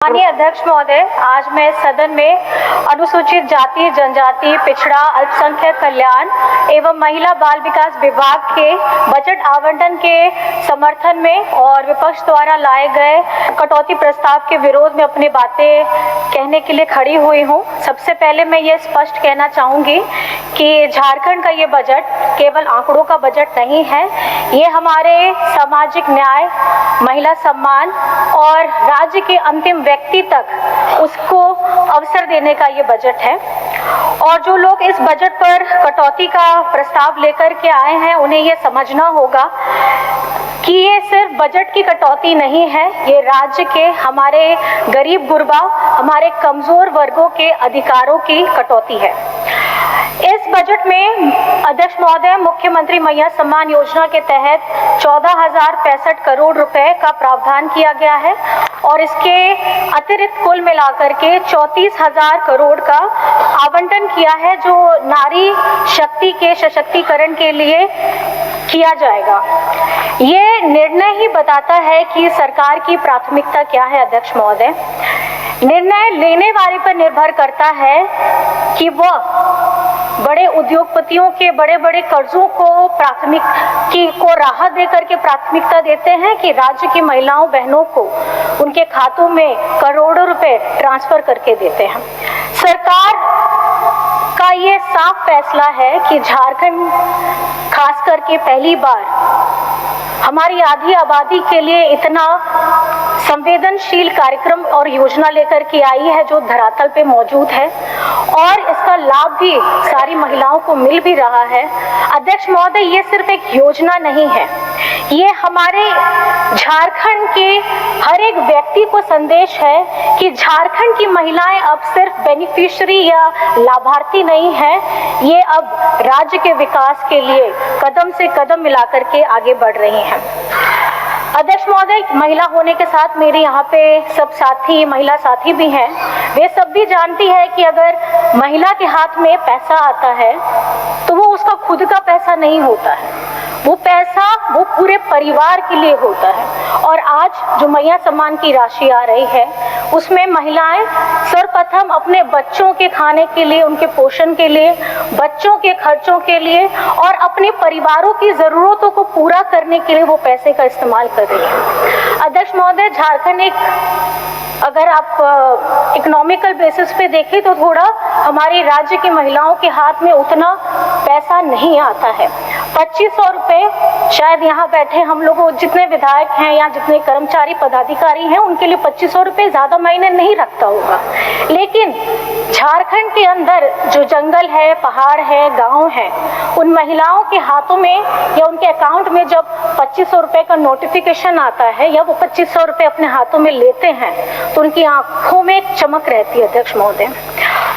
माननीय अध्यक्ष महोदय, आज मैं सदन में अनुसूचित जाति, जनजाति, पिछड़ा, अल्पसंख्यक कल्याण एवं महिला बाल विकास विभाग के बजट आवंटन के समर्थन में और विपक्ष द्वारा लाए गए कटौती प्रस्ताव के विरोध में अपनी बातें कहने के लिए खड़ी हुई हूँ। सबसे पहले मैं ये स्पष्ट कहना चाहूँगी कि झारखंड का ये बजट केवल आंकड़ों का बजट नहीं है, ये हमारे सामाजिक न्याय, महिला सम्मान और राज्य के अंतिम व्यक्ति तक उसको अवसर देने का ये बजट है। और जो लोग इस बजट पर कटौती का प्रस्ताव लेकर के आए हैं, उन्हें ये समझना होगा कि ये सिर्फ बजट की कटौती नहीं है, ये राज्य के हमारे गरीब गुरबा, हमारे कमजोर वर्गों के अधिकारों की कटौती है। इस बजट में अध्यक्ष महोदय, मुख्यमंत्री महिला सम्मान योजना के तहत 14,065 करोड़ रुपए का प्रावधान किया गया है और इसके अतिरिक्त कुल मिलाकर के 34,000 करोड़ का आवंटन किया है, जो नारी शक्ति के सशक्तिकरण के लिए किया जाएगा। ये निर्णय ही बताता है कि सरकार की प्राथमिकता क्या है। अध्यक्ष महोदय, निर्णय लेने वाले पर निर्भर करता है कि वह बड़े उद्योगपतियों के बड़े बड़े कर्जों को राहत देकर के प्राथमिकता देते हैं कि राज्य की महिलाओं बहनों को उनके खातों में करोड़ों रुपए ट्रांसफर करके देते हैं। सरकार का ये साफ फैसला है कि झारखंड खास करके पहली बार हमारी आधी आबादी के लिए इतना संवेदनशील कार्यक्रम और योजना लेकर के आई है, जो धरातल पे मौजूद है और इसका लाभ भी सारी महिलाओं को मिल भी रहा है। अध्यक्ष महोदय, ये सिर्फ एक योजना नहीं है, ये हमारे झारखंड के हर एक व्यक्ति को संदेश है कि झारखंड की महिलाएं अब सिर्फ बेनिफिशियरी या लाभार्थी नहीं है, ये अब राज्य के विकास के लिए कदम से कदम मिलाकर के आगे बढ़ रही हैं। अध्यक्ष महोदय, महिला होने के साथ मेरे यहाँ पे सब साथी, महिला साथी भी हैं, वे सब भी जानती है कि अगर महिला के हाथ में पैसा आता है तो वो उसका खुद का पैसा नहीं होता है, वो पैसा वो पूरे परिवार के लिए होता है। और आज जो महिला सम्मान की राशि आ रही है, उसमें महिलाएं सर्वप्रथम अपने बच्चों के खाने के लिए, उनके पोषण के लिए, बच्चों के खर्चों के लिए और अपने परिवारों की जरूरतों को पूरा करने के लिए वो पैसे का इस्तेमाल कर रही है। अध्यक्ष महोदय, झारखंड एक, अगर आप इकोनॉमिकल बेसिस पे देखें तो थोड़ा हमारे राज्य की महिलाओं के हाथ में उतना पैसा नहीं आता है। 2500 रुपए शायद यहाँ बैठे हम लोग जितने विधायक हैं या जितने कर्मचारी पदाधिकारी हैं, उनके लिए 2500 रुपए ज्यादा मायने नहीं रखता होगा, लेकिन झारखंड के अंदर जो जंगल है, पहाड़ है, गांव है, उन महिलाओं के हाथों में या उनके अकाउंट में जब 2500 रुपए का नोटिफिकेशन आता है या वो 2500 रुपए अपने हाथों में लेते हैं तो उनकी आंखों में एक चमक रहती है। अध्यक्ष महोदय,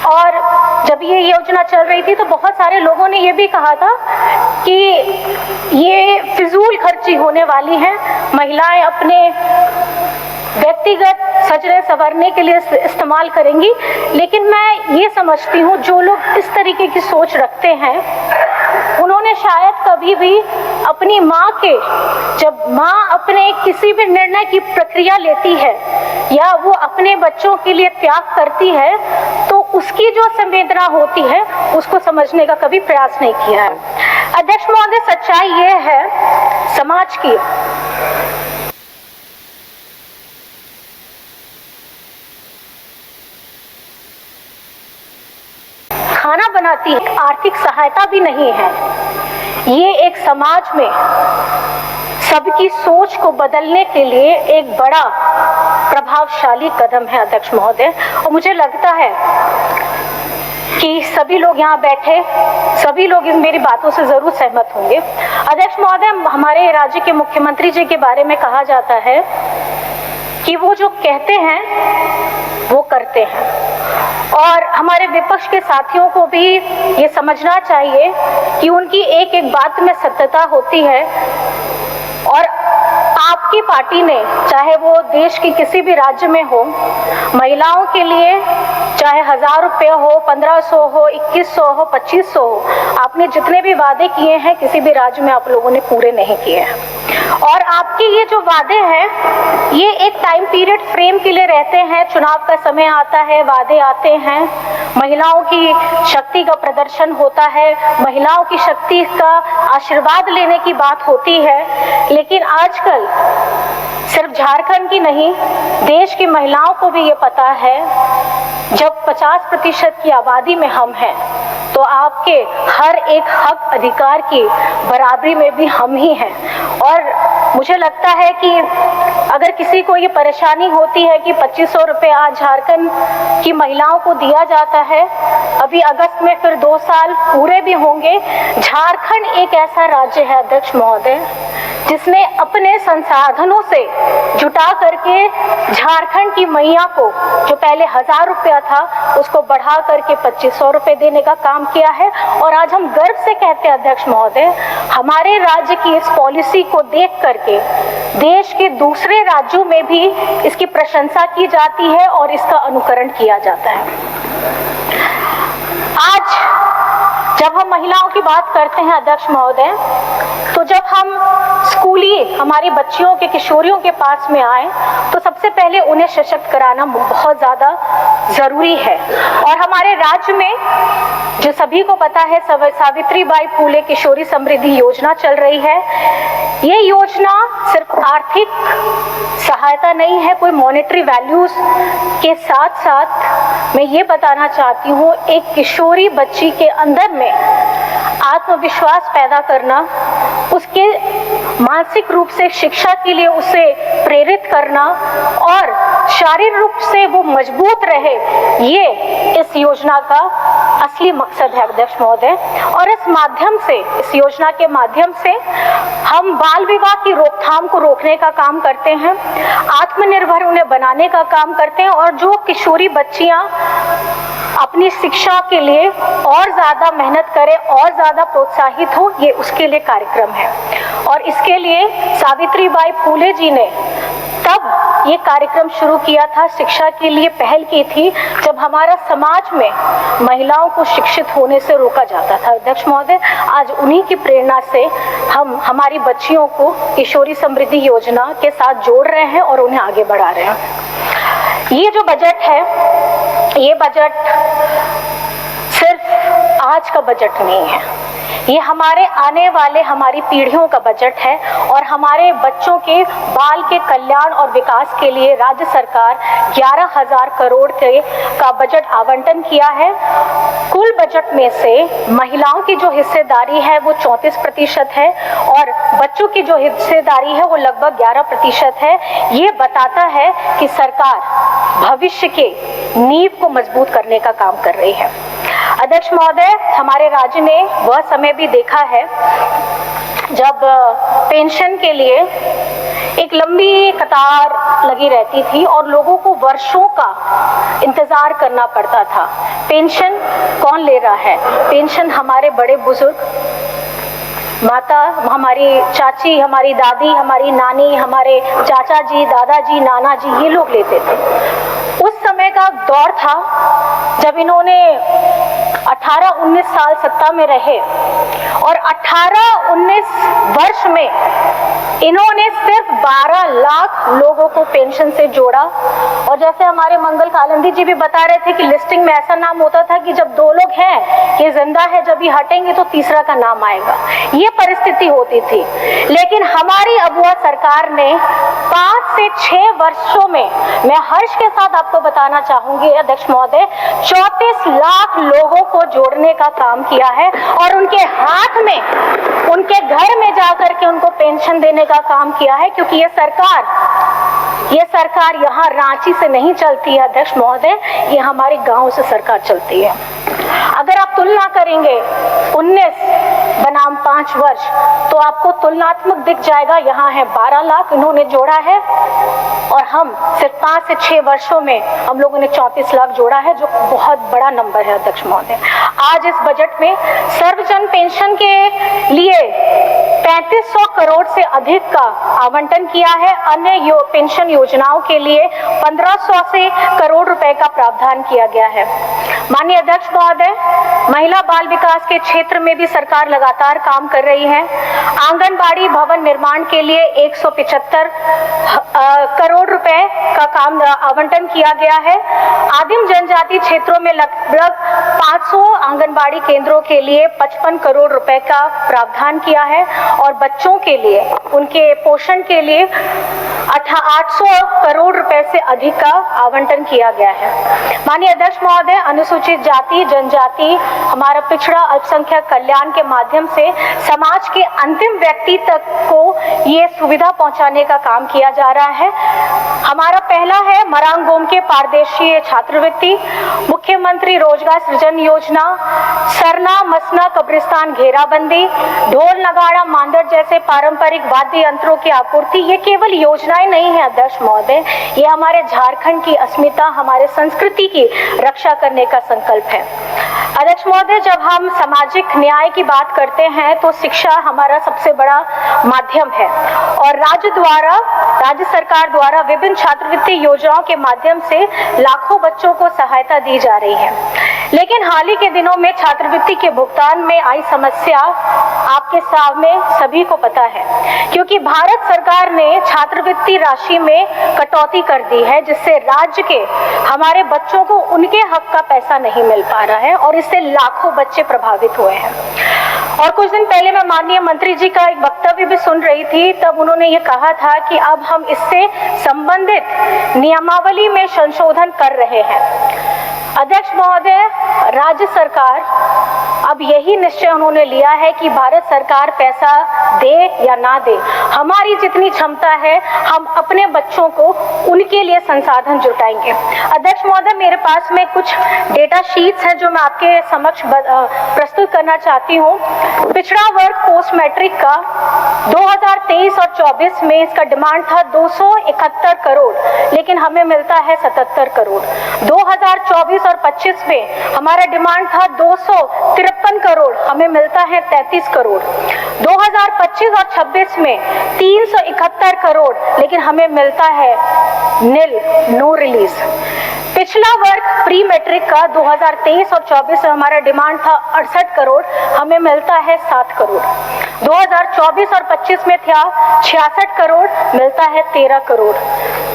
और जब ये योजना चल रही थी तो बहुत सारे लोगों ने ये भी कहा था कि ये फिजूल खर्ची होने वाली है, महिलाएं अपने व्यक्तिगत सजने संवरने के लिए इस्तेमाल करेंगी। लेकिन मैं ये समझती हूँ, जो लोग इस तरीके की सोच रखते हैं, उन्होंने शायद कभी भी अपनी माँ के, जब माँ अपने किसी भी निर्णय की प्रक्रिया लेती है या वो अपने बच्चों के लिए त्याग करती है, तो उसकी जो संवेदना होती है उसको समझने का कभी प्रयास नहीं किया है। अध्यक्ष महोदय, सच्चाई ये है समाज की, खाना बनाती है, आर्थिक सहायता भी नहीं है। ये एक समाज में सबकी सोच को बदलने के लिए एक बड़ा प्रभावशाली कदम है। अध्यक्ष महोदय, और मुझे लगता है कि सभी लोग यहाँ बैठे, सभी लोग इन मेरी बातों से जरूर सहमत होंगे। अध्यक्ष महोदय, हमारे राज्य के मुख्यमंत्री जी के बारे में कहा जाता है कि वो जो कहते हैं वो करते हैं, और हमारे विपक्ष के साथियों को भी ये समझना चाहिए कि उनकी एक एक बात में सत्यता होती है। और आपकी पार्टी ने, चाहे वो देश की किसी भी राज्य में हो, महिलाओं के लिए चाहे 1000 रुपये हो, 1500 हो, 2100 हो, 2500 हो, आपने जितने भी वादे किए हैं किसी भी राज्य में आप लोगों ने पूरे नहीं किए हैं। और आपके ये जो वादे हैं ये एक टाइम पीरियड फ्रेम के लिए रहते हैं, चुनाव का समय आता है, वादे आते हैं, महिलाओं की शक्ति का प्रदर्शन होता है, महिलाओं की शक्ति का आशीर्वाद लेने की बात होती है। लेकिन आजकल सिर्फ झारखंड की नहीं, देश की महिलाओं को भी ये पता है, जब 50% की आबादी में हम हैं तो आपके हर एक हक अधिकार की बराबरी में भी हम ही हैं। और मुझे लगता है कि अगर किसी को ये परेशानी होती है कि 2500 रुपये आज झारखंड की महिलाओं को दिया जाता है, अभी अगस्त में फिर 2 साल पूरे भी होंगे। झारखंड एक ऐसा राज्य है अध्यक्ष महोदय जिसने अपने संसाधनों से जुटा करके झारखंड की मैया को जो पहले 1000 रुपया था उसको बढ़ा करके 2500 रुपये देने का काम किया है। और आज हम गर्व से कहते हैं अध्यक्ष महोदय, हमारे राज्य की इस पॉलिसी को देख करके देश के दूसरे राज्यों में भी इसकी प्रशंसा की जाती है और इसका अनुकरण किया जाता है। आज जब हम महिलाओं की बात करते हैं अध्यक्ष महोदय, तो जब हम स्कूली हमारी बच्चियों के किशोरियों के पास में आए तो सबसे पहले उन्हें सशक्त कराना बहुत ज़्यादा ज़रूरी है। और हमारे राज्य में जो सभी को पता है सावित्रीबाई फूले किशोरी समृद्धि योजना चल रही है। ये योजना सिर्फ आर्थिक सहायता नहीं है, कोई मॉनेटरी वैल्यूज के साथ साथ मैं ये बताना चाहती हूँ एक किशोरी बच्ची के अंदर में आत्मविश्वास पैदा करना, उसके मानसिक रूप से शिक्षा के लिए उसे प्रेरित करना और शारीरिक रूप से वो मजबूत रहे, ये इस योजना का असली मकसद है अध्यक्ष महोदय। और इस माध्यम से, इस योजना के माध्यम से हम बाल विवाह की रोकथाम को रोकने का काम करते हैं, आत्मनिर्भर उन्हें बनाने का काम करते हैं और जो किशोरी बच्चियां अपनी शिक्षा के लिए और ज़्यादा मेहनत करें और ज़्यादा प्रोत्साहित हो, ये उसके लिए कार्यक्रम है। और इसके लिए सावित्रीबाई फूले जी ने तब ये कार्यक्रम शुरू किया था, शिक्षा के लिए पहल की थी, जब हमारा समाज में महिलाओं को शिक्षित होने से रोका जाता था अध्यक्ष महोदय। आज उन्हीं की प्रेरणा से हम हमारी बच्चियों को किशोरी समृद्धि योजना के साथ जोड़ रहे हैं और उन्हें आगे बढ़ा रहे हैं। ये जो बजट है, ये बजट सिर्फ आज का बजट नहीं है, ये हमारे आने वाले हमारी पीढ़ियों का बजट है। और हमारे बच्चों के बाल के कल्याण और विकास के लिए राज्य सरकार 11,000 करोड़ का बजट आवंटन किया है। कुल बजट में से महिलाओं की जो हिस्सेदारी है वो 34% है और बच्चों की जो हिस्सेदारी है वो लगभग 11% है। ये बताता है कि सरकार भविष्य के नींव को मजबूत करने का काम कर रही है। अध्यक्ष महोदय, हमारे राज्य ने वह समय भी देखा है जब पेंशन के लिए एक लंबी कतार लगी रहती थी और लोगों को वर्षों का इंतजार करना पड़ता था। पेंशन कौन ले रहा है? पेंशन हमारे बड़े बुजुर्ग, माता, हमारी चाची, हमारी दादी, हमारी नानी, हमारे चाचा जी, दादाजी, नाना जी, ये लोग लेते थे। उस समय का दौर था जब इन्होंने 18-19 साल सत्ता में रहे और 18-19 वर्ष में इन्होंने सिर्फ 12 लाख लोगों को पेंशन से जोड़ा। और जैसे हमारे मंगल कालंदी जी भी बता रहे थे कि लिस्टिंग में ऐसा नाम होता था कि जब 2 लोग हैं, ये जिंदा है, जब ये हटेंगे तो तीसरा का नाम आएगा, ये परिस्थिति होती थी। लेकिन हमारी अबुआ सरकार ने 5 से 6 वर्षों में, मैं हर्ष के साथ आपको बताना चाहूंगी अध्यक्ष महोदय, 34 लाख लोगों को जोड़ने का काम किया है और उनके हाथ में, उनके घर में जाकर के उनको पेंशन देने का काम किया है। क्योंकि ये सरकार यहाँ रांची से नहीं चलती है अध्यक्ष महोदय, ये हमारे गांव से सरकार चलती है। अगर आप तुलना करेंगे 19 बनाम 5 वर्ष तो आपको तुलनात्मक दिख जाएगा। यहाँ है 12 लाख इन्होंने जोड़ा है और हम सिर्फ 5 से 6 वर्षों में हम लोगों ने 34 लाख जोड़ा है, जो बहुत बड़ा नंबर है अध्यक्ष महोदय। आज इस बजट में सर्वजन पेंशन के लिए 3500 करोड़ से अधिक का आवंटन किया है। अन्य पेंशन योजनाओं के लिए 1500 से करोड़ रुपए का प्रावधान किया गया है। माननीय अध्यक्ष महोदय, महिला बाल विकास के क्षेत्र में भी सरकार लगातार काम कर रही है। आंगनबाड़ी भवन निर्माण के लिए 175 करोड़ रुपए का काम आवंटन किया गया है। आदिम जनजाति क्षेत्रों में लगभग 500 आंगनबाड़ी केंद्रों के लिए 55 करोड़ रुपए का प्रावधान किया है और बच्चों के लिए उनके पोषण के लिए 800 करोड़ रुपए से अधिक का आवंटन किया गया है। माननीय अध्यक्ष महोदय, अनुसूचित जाति जनजाति हमारा पिछड़ा अल्पसंख्यक कल्याण के माध्यम से समाज के अंतिम व्यक्ति तक को ये सुविधा पहुंचाने का काम किया जा रहा है। हमारा पहला है मरांग गोम के पारदेशीय छात्रवृत्ति, मुख्यमंत्री रोजगार सृजन योजना, सरना मसना कब्रिस्तान घेराबंदी, ढोल नगाड़ा मांदड़ जैसे पारंपरिक वाद्य यंत्रों की आपूर्ति। ये केवल योजनाएं नहीं है अध्यक्ष महोदय, ये हमारे झारखंड की अस्मिता, हमारे संस्कृति की रक्षा करने का संकल्प है। अध्यक्ष महोदय, जब हम सामाजिक न्याय की बात करते हैं तो शिक्षा हमारा सबसे बड़ा माध्यम है और राज्य सरकार द्वारा विभिन्न छात्रवृत्ति योजनाओं के माध्यम से लाखों बच्चों को सहायता दी जा रही है। लेकिन हाल ही के दिनों में छात्रवृत्ति के भुगतान में आई समस्या आपके सामने सभी को पता है, क्योंकि भारत सरकार ने छात्रवृत्ति राशि में कटौती कर दी है, जिससे राज्य के हमारे बच्चों को उनके हक का पैसा नहीं मिल पा रहा है और इससे लाखों बच्चे प्रभावित हुए हैं। और कुछ दिन पहले मैं माननीय मंत्री जी का एक वक्तव्य भी सुन रही थी, तब उन्होंने ये कहा था कि अब हम इससे संबंधित नियमावली में संशोधन कर रहे हैं। अध्यक्ष महोदय, राज्य सरकार अब यही निश्चय उन्होंने लिया है कि भारत सरकार पैसा दे या ना दे, हमारी जितनी क्षमता है हम अपने बच्चों को उनके लिए संसाधन जुटाएंगे। अध्यक्ष महोदय, मेरे पास में कुछ डेटा शीट्स हैं जो मैं आपके समक्ष प्रस्तुत करना चाहती हूँ। पिछड़ा वर्ग पोस्ट मैट्रिक का 2023 और 24 में इसका डिमांड था 271 करोड़, लेकिन हमें मिलता है 77 करोड़। 2024 और 25 में हमारा डिमांड था 253 करोड़, हमें मिलता है 33 करोड़। 2025 और 26 में 371 करोड़, लेकिन हमें मिलता है नो रिलीज। पिछला वर्ग प्री मैट्रिक का 2023 और 24 में हमारा डिमांड था 68 करोड़, हमें मिलता है 7 करोड़। 2024 और 25 में था 66 करोड़, मिलता है 13 करोड़।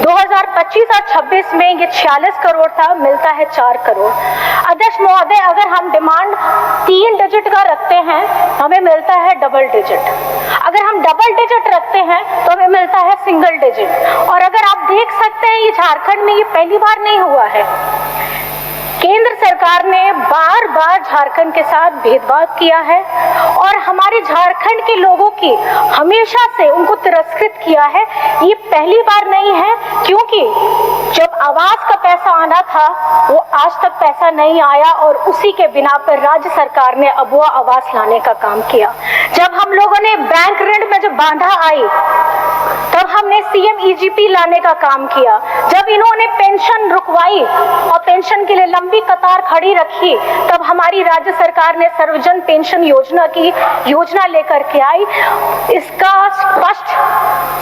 2025 और 26 में ये 46 करोड़ था, मिलता है 4 करोड़। अध्यक्ष महोदय, अगर हम डिमांड 3 डिजिट का रखते हैं हमें मिलता है डबल डिजिट, अगर हम डबल डिजिट रखते हैं तो हमें मिलता है सिंगल डिजिट। और अगर आप देख सकते हैं ये झारखंड में ये पहली बार नहीं हुआ है। केंद्र सरकार ने बार बार झारखंड के साथ भेदभाव किया है और हमारे झारखंड के लोगों की हमेशा से उनको तिरस्कृत किया है। ये पहली बार नहीं है, क्योंकि जब आवास का पैसा आना था वो आज तक पैसा नहीं आया और उसी के बिना पर राज्य सरकार ने अबुआ आवास लाने का काम किया। जब हम लोगों ने बैंक ऋण में जब बाधा आई तब हमने सीएम ईजीपी लाने का काम किया। जब इन्होंने पेंशन रुकवाई और पेंशन के लिए लंबी कतार खड़ी रखी तब हमारी राज्य सरकार ने सर्वजन पेंशन योजना की योजना लेकर के आई। इसका स्पष्ट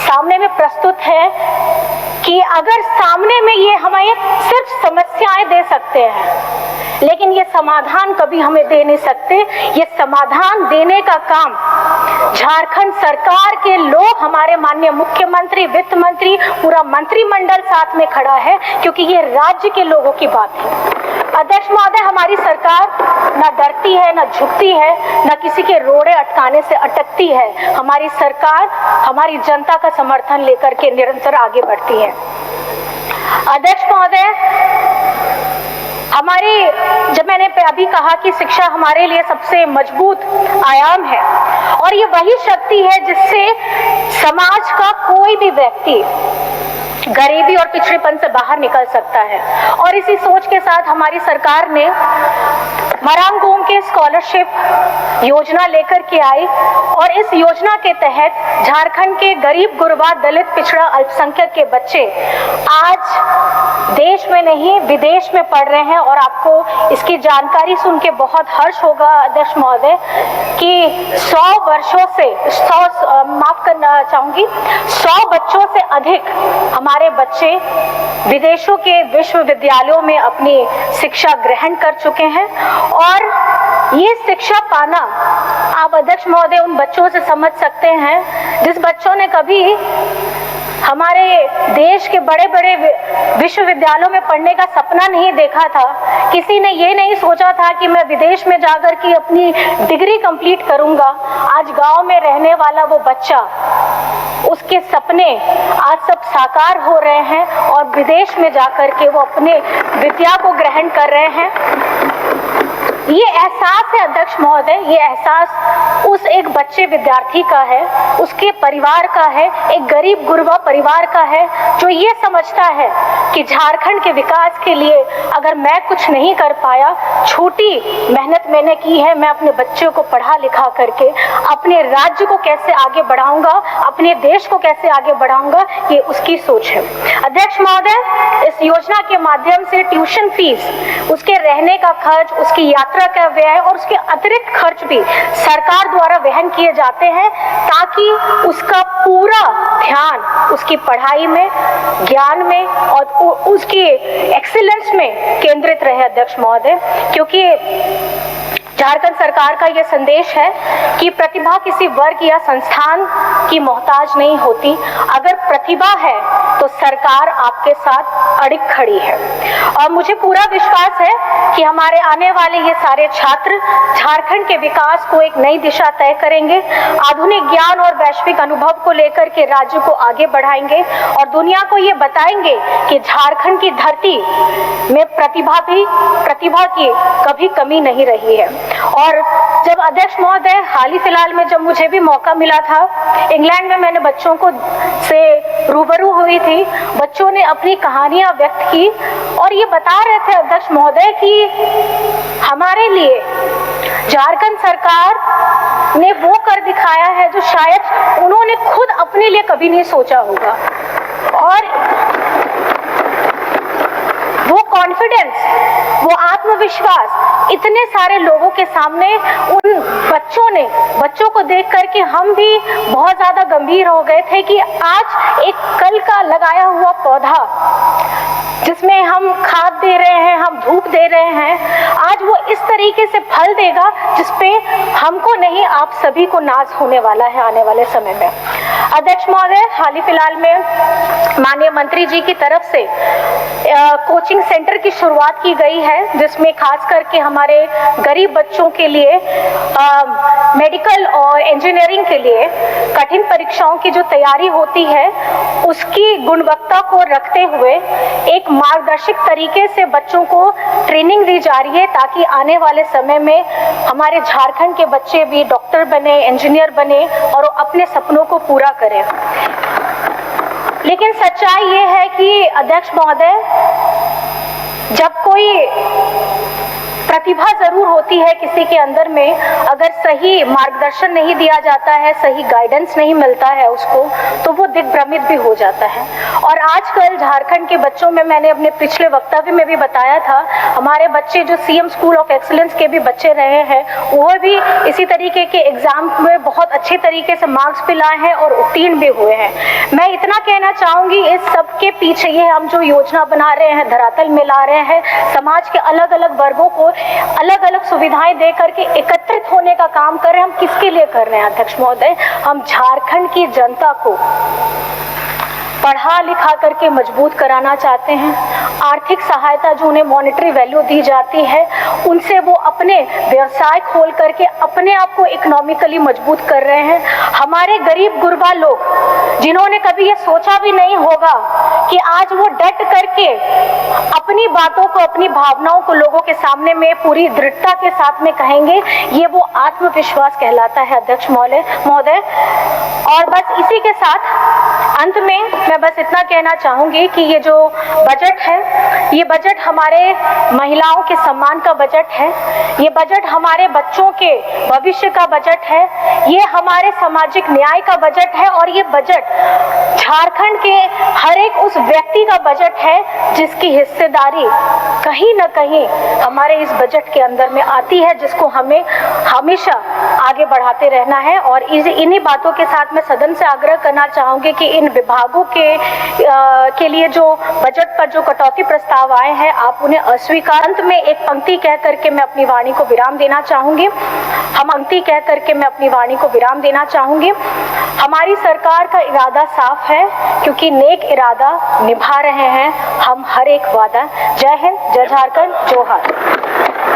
सामने में प्रस्तुत है कि अगर सामने में ये हमें सिर्फ समस्याएं दे सकते हैं लेकिन ये समाधान कभी हमें दे नहीं सकते। ये समाधान देने का काम झारखंड सरकार के लोग, हमारे माननीय मुख्यमंत्री, वित्त मंत्री, पूरा मंत्रिमंडल साथ में खड़ा है, क्योंकि ये राज्य के लोगों की बात है। अध्यक्ष महोदय, हमारी सरकार ना डरती है, ना झुकती है, ना किसी के रोड़े अटकाने से अटकती है। हमारी सरकार हमारी जनता का समर्थन लेकर के निरंतर आगे बढ़ती है। अध्यक्ष महोदय, जब मैंने अभी कहा कि शिक्षा हमारे लिए सबसे मजबूत आयाम है और ये वही शक्ति है जिससे समाज का कोई भी व्यक्ति गरीबी और पिछड़ेपन से बाहर निकल सकता है। और इसी सोच के साथ हमारी सरकार ने मरांग गोम के स्कॉलरशिप योजना लेकर के आई और इस योजना के तहत झारखंड के गरीब गुरबा दलित पिछड़ा अल्पसंख्यक के बच्चे आज देश में नहीं विदेश में पढ़ रहे हैं। और आपको इसकी जानकारी सुन के बहुत हर्ष होगा अध्यक्ष महोदय कि 100 वर्षों से 100 बच्चों से अधिक हमारे बच्चे विदेशों के विश्वविद्यालयों में अपनी शिक्षा ग्रहण कर चुके हैं। और ये शिक्षा पाना आप अध्यक्ष महोदय उन बच्चों से समझ सकते हैं जिस बच्चों ने कभी हमारे देश के बड़े बड़े विश्वविद्यालयों में पढ़ने का सपना नहीं देखा था। किसी ने ये नहीं सोचा था कि मैं विदेश में जाकर के अपनी डिग्री कंप्लीट करूंगा। आज गांव में रहने वाला वो बच्चा, उसके सपने आज सब साकार हो रहे हैं और विदेश में जाकर के वो अपने विद्या को ग्रहण कर रहे हैं। ये एहसास है अध्यक्ष महोदय, ये एहसास उस एक बच्चे विद्यार्थी का है, उसके परिवार का है, एक गरीब गुरबा परिवार का है जो ये समझता है कि झारखंड के विकास के लिए अगर मैं कुछ नहीं कर पाया, छोटी मेहनत मैंने की है, मैं अपने बच्चों को पढ़ा लिखा करके अपने राज्य को कैसे आगे बढ़ाऊंगा, अपने देश को कैसे आगे बढ़ाऊंगा, ये उसकी सोच है। अध्यक्ष महोदय, इस योजना के माध्यम से ट्यूशन फीस, उसके रहने का खर्च, उसकी यात्रा का व्यय और उसके अतिरिक्त खर्च भी सरकार द्वारा वहन किए जाते हैं ताकि उसका पूरा ध्यान उसकी पढ़ाई में, ज्ञान में और उसकी एक्सीलेंस में केंद्रित रहे अध्यक्ष महोदय। क्योंकि झारखंड सरकार का यह संदेश है कि प्रतिभा किसी वर्ग या संस्थान की मोहताज नहीं होती। अगर प्रतिभा है तो सरकार आपके साथ अड़िग खड़ी है। और मुझे पूरा विश्वास है कि हमारे आने वाले ये सारे छात्र झारखंड के विकास को एक नई दिशा तय करेंगे, आधुनिक ज्ञान और वैश्विक अनुभव को लेकर के राज्य को आगे बढ़ाएंगे और दुनिया को ये बताएंगे कि झारखंड की धरती में प्रतिभा की कभी कमी नहीं रही है। और जब अध्यक्ष महोदय हाल ही फिलहाल में जब मुझे भी मौका मिला था, इंग्लैंड में मैंने बच्चों को से रूबरू हुई थी, बच्चों ने अपनी कहानियां व्यक्त की और ये बता रहे थे अध्यक्ष महोदय कि हमारे लिए झारखंड सरकार ने वो कर दिखाया है जो शायद उन्होंने खुद अपने लिए कभी नहीं सोचा होगा। और वो कॉन्फिडेंस, वो आत्मविश्वास इतने सारे लोगों के सामने उन बच्चों को देख करके हम भी बहुत ज्यादा गंभीर हो गए थे कि आज एक कल का लगाया हुआ पौधा जिसमें हम खाद दे रहे हैं, हम धूप दे रहे हैं, आज वो इस तरीके से फल देगा जिसपे हमको नहीं आप सभी को नाज होने वाला है आने वाले समय में। अध्यक्ष महोदय, हाल ही फिलहाल में माननीय मंत्री जी की तरफ से कोचिंग सेंटर की शुरुआत की गई है जिसमें खास करके हमारे गरीब बच्चों के लिए मेडिकल और इंजीनियरिंग के लिए कठिन परीक्षाओं की जो तैयारी होती है उसकी गुणवत्ता को रखते हुए एक मार्गदर्शक तरीके से बच्चों को ट्रेनिंग दी जा रही है ताकि आने वाले समय में हमारे झारखंड के बच्चे भी डॉक्टर बने, इंजीनियर बने और अपने सपनों को पूरा करें। लेकिन सच्चाई ये है कि अध्यक्ष महोदय, जब कोई प्रतिभा जरूर होती है किसी के अंदर में, अगर सही मार्गदर्शन नहीं दिया जाता है, सही गाइडेंस नहीं मिलता है उसको, तो वो दिग्भ्रमित भी हो जाता है। और आजकल झारखंड के बच्चों में, मैंने अपने पिछले वक्तव्य में भी बताया था, हमारे बच्चे जो सीएम स्कूल ऑफ एक्सीलेंस के भी बच्चे रहे हैं वो भी इसी तरीके के एग्जाम में बहुत अच्छे तरीके से मार्क्स भी लाए हैं और उत्तीर्ण भी हुए हैं। मैं इतना कहना चाहूंगी, इस सब के पीछे ये हम जो योजना बना रहे हैं, धरातल में ला रहे हैं, समाज के अलग अलग वर्गों को अलग अलग सुविधाएं दे करके एकत्रित होने का काम कर रहे हैं, हम किसके लिए कर रहे हैं अध्यक्ष महोदय? हम झारखंड की जनता को पढ़ा लिखा करके मजबूत कराना चाहते हैं। आर्थिक सहायता जो उन्हें मॉनेटरी वैल्यू दी जाती है उनसे वो अपने व्यवसाय खोल करके अपने आप को इकोनॉमिकली मजबूत कर रहे हैं। हमारे गरीब गुरबा लोग जिन्होंने कभी ये सोचा भी नहीं होगा कि आज वो डट करके अपनी बातों को, अपनी भावनाओं को लोगों के सामने में पूरी दृढ़ता के साथ में कहेंगे, ये वो आत्मविश्वास कहलाता है अध्यक्ष महोदय। और बस इसी के साथ अंत में मैं मैं बस इतना कहना चाहूंगी कि ये जो बजट है, ये बजट हमारे महिलाओं के सम्मान का बजट है, ये बजट हमारे बच्चों के भविष्य का बजट है, ये हमारे सामाजिक न्याय का बजट है और ये बजट झारखंड के हर एक उस व्यक्ति का बजट है जिसकी हिस्सेदारी कहीं न कहीं हमारे इस बजट के अंदर में आती है, जिसको हमें हमेशा आगे बढ़ाते रहना है। और इन्हीं बातों के साथ मैं सदन से आग्रह करना चाहूंगी कि इन विभागों के लिए जो बजट पर जो कटौती प्रस्ताव आए हैं, आप उन्हें अस्वीकार। अंत में एक पंक्ति कह करके मैं अपनी वाणी को विराम देना चाहूंगी। हमारी सरकार का इरादा साफ है, क्योंकि नेक इरादा निभा रहे हैं हम हर एक वादा। जय हिंद, जय झारखंड, जोहार।